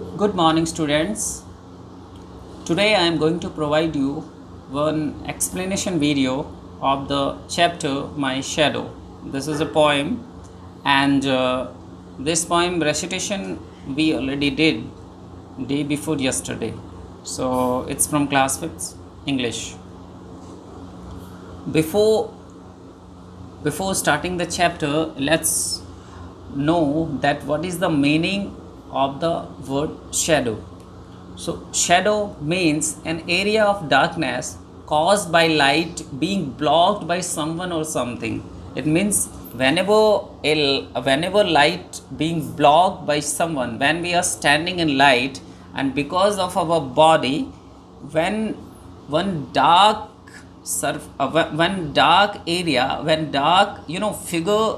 Good morning, students. Today I am going to provide you one explanation video of the chapter My Shadow. This is a poem, and this poem recitation we already did day before yesterday. So it's from class 5th English. Before before starting the chapter, let's know that what is the meaning of the word shadow. So, shadow means an area of darkness caused by light being blocked by someone or something. It means whenever light being blocked by someone, when we are standing in light, and because of our body, when one dark when dark area, when dark figure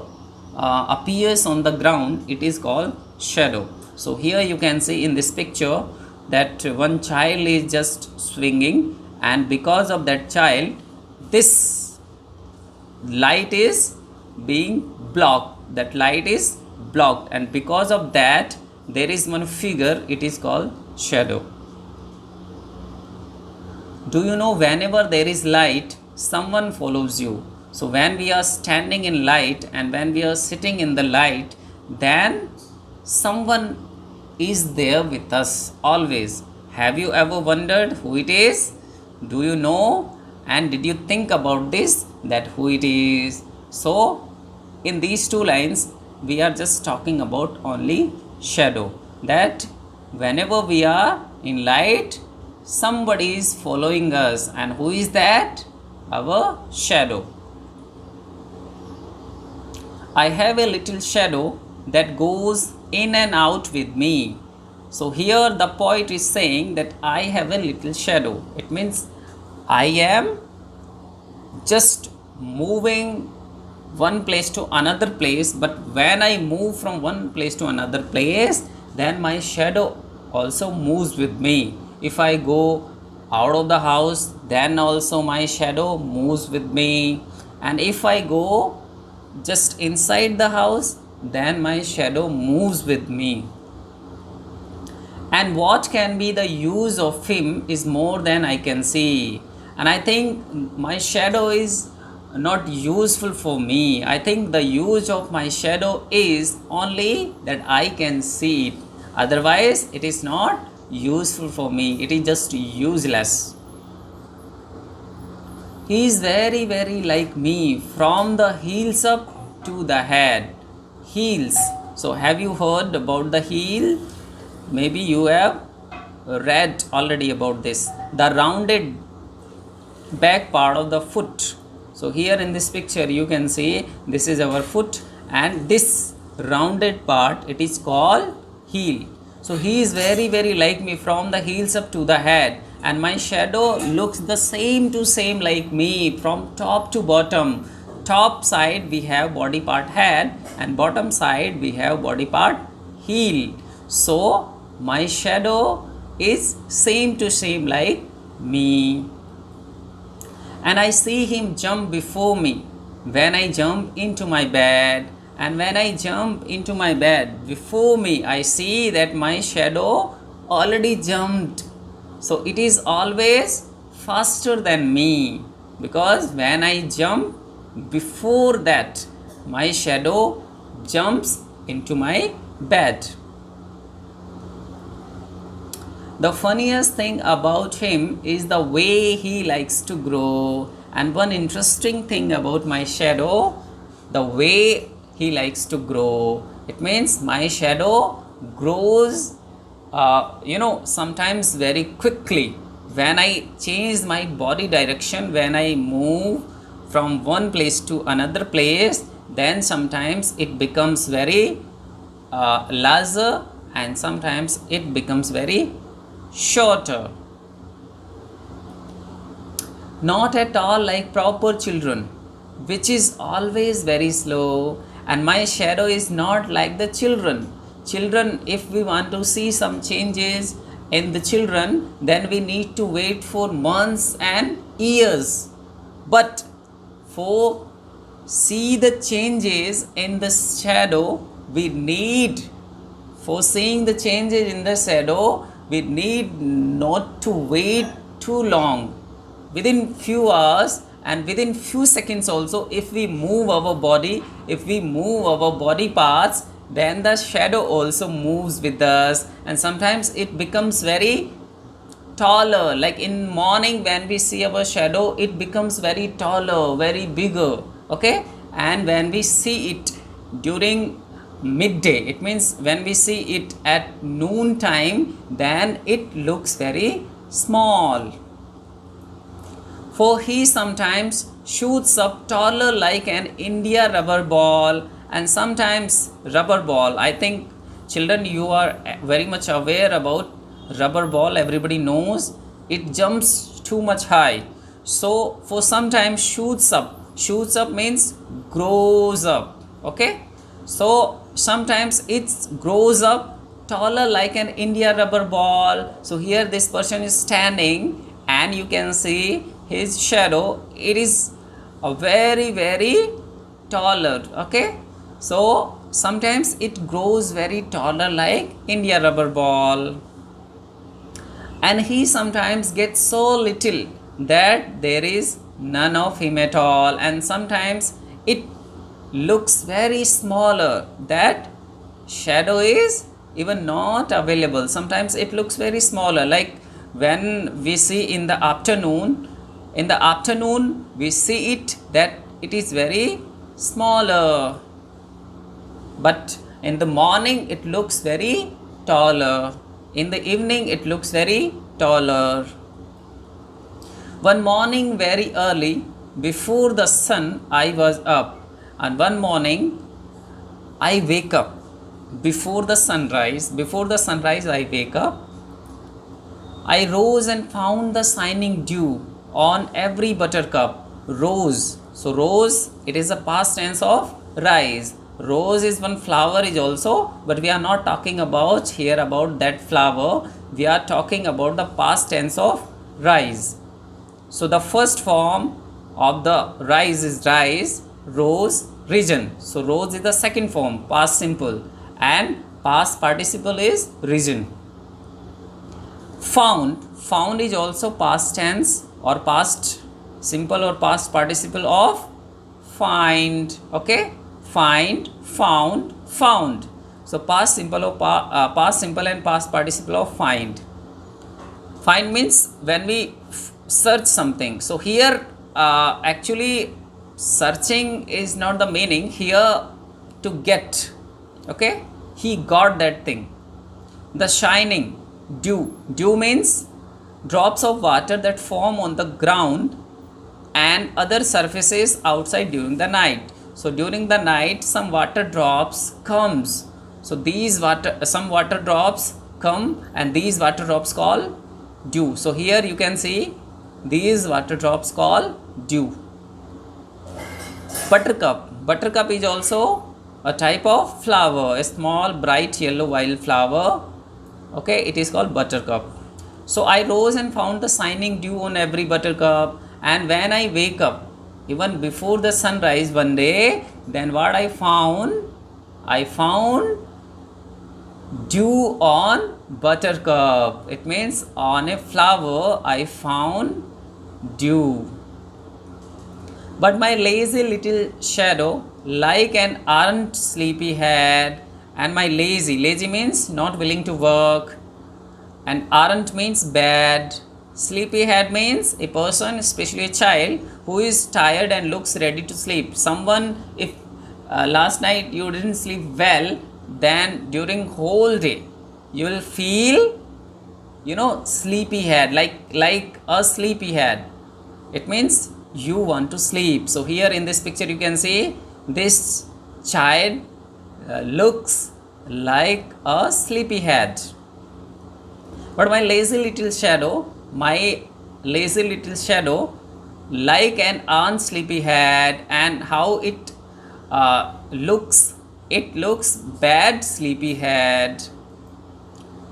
appears on the ground, it is called shadow. So here you can see in this picture that one child is just swinging, and because of that child, this light is being blocked. That light is blocked, and because of that, there is one figure. It is called shadow. Do you know, whenever there is light, someone follows you? So when we are standing in light and when we are sitting in the light, then someone is there with us always. Have you ever wondered who it is? Do you know? And did you think about this, that who it is? So in these two lines, we are just talking about only shadow. That whenever we are in light, somebody is following us. And who is that? Our shadow. I have a little shadow that goes in and out with me. So here the poet is saying that I have a little shadow. It means I am just moving one place to another place, but when I move from one place to another place, then my shadow also moves with me. If I go out of the house, then also my shadow moves with me. And if I go just inside the house, then my shadow moves with me. And what can be the use of him is more than I can see. And I think my shadow is not useful for me. I think the use of my shadow is only that I can see it. Otherwise, it is not useful for me. It is just useless. He is very, very like me from the heels up to the head. Heels. So, have you heard about the heel? Maybe you have read already about this. The rounded back part of the foot. So, here in this picture, you can see this is our foot, and this rounded part, it is called heel. So, he is very, very like me from the heels up to the head, and my shadow looks the same to same like me from top to bottom. Top side we have body part head, and bottom side we have body part heel. So my shadow is same to same like me, and I see him jump before me when I jump into my bed. And when I jump into my bed, before me I see that my shadow already jumped. So it is always faster than me, because when I jump, before that my shadow jumps into my bed. The funniest thing about him is the way he likes to grow. And one interesting thing about my shadow, the way he likes to grow. It means my shadow grows, sometimes very quickly. When I change my body direction, when I move from one place to another place, then sometimes it becomes very larger, and sometimes it becomes very shorter. Not at all like proper children, which is always very slow. And my shadow is not like the children. Children, if we want to see some changes in the children, then we need to wait for months and years. But for see the changes in the shadow, we need For seeing the changes in the shadow, we need not to wait too long. Within few hours and within few seconds also, if we move our body, if we move our body parts, then the shadow also moves with us, and sometimes it becomes very taller. Like in morning when we see our shadow, it becomes very taller, very bigger. Okay, and when we see it during midday, it means when we see it at noon time, then it looks very small. For he sometimes shoots up taller like an India rubber ball, and sometimes rubber ball. I think children, you are very much aware about rubber ball. Everybody knows it jumps too much high. So for sometimes shoots up. Shoots up means grows up. Okay. So sometimes it grows up taller like an India rubber ball. So here this person is standing and you can see his shadow. It is a very taller. Okay, so sometimes it grows very taller like India rubber ball, and he sometimes gets so little that there is none of him at all, and sometimes it looks very smaller, that shadow is even not available. Sometimes it looks very smaller, like when we see in the afternoon, we see it that it is very smaller, but in the morning it looks very taller, in the evening it looks very taller. One morning very early, before the sun, I was up, and one morning I wake up before the sunrise. I wake up. I rose and found the shining dew on every buttercup. Rose. So rose, it is a past tense of rise. Rose is one flower is also, but we are not talking about here about that flower. We are talking about the past tense of rise. So the first form of the rise is rise, rose, risen. So rose is the second form, past simple, and past participle is risen. Found is also past tense or past simple or past participle of find. Okay, find, found, found. So past simple or past simple and past participle of find. Find means when we search something. So here actually searching is not the meaning here, to get. Okay, he got that thing. The shining dew means drops of water that form on the ground and other surfaces outside during the night. So during the night some water drops comes. So some water drops come, and these water drops call dew. So here you can see these water drops call dew. Buttercup is also a type of flower, a small bright yellow wild flower. Okay, it is called buttercup. So I rose and found the shining dew on every buttercup, and when I wake up, even before the sunrise one day, then what I found dew on buttercup. It means on a flower I found dew. But my lazy little shadow, like an errant sleepyhead, and my lazy means not willing to work, and errant means bad. Sleepyhead means a person, especially a child, who is tired and looks ready to sleep. Someone, if last night you didn't sleep well, then during whole day you will feel, sleepyhead, like a sleepyhead. It means you want to sleep. So here in this picture you can see this child looks like a sleepyhead. But my lazy little shadow, like an unsleepyhead, and how it looks bad sleepyhead,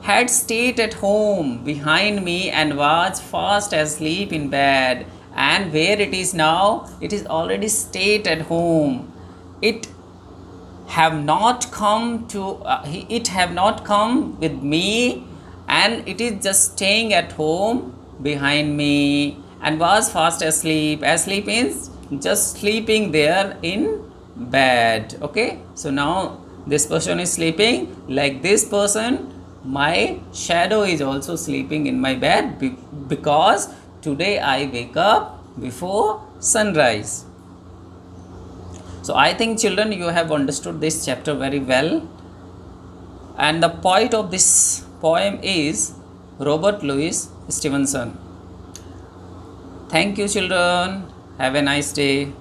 had stayed at home behind me and was fast asleep in bed. And where it is now, it is already stayed at home. It have not come to it have not come with me, and it is just staying at home behind me, and was fast asleep. Asleep means just sleeping there in bed. Okay, so now this person is sleeping. Like this person, my shadow is also sleeping in my bed because today I wake up before sunrise. So I think children, you have understood this chapter very well, and the poet of this poem is Robert Louis Stevenson. Thank you children, have a nice day.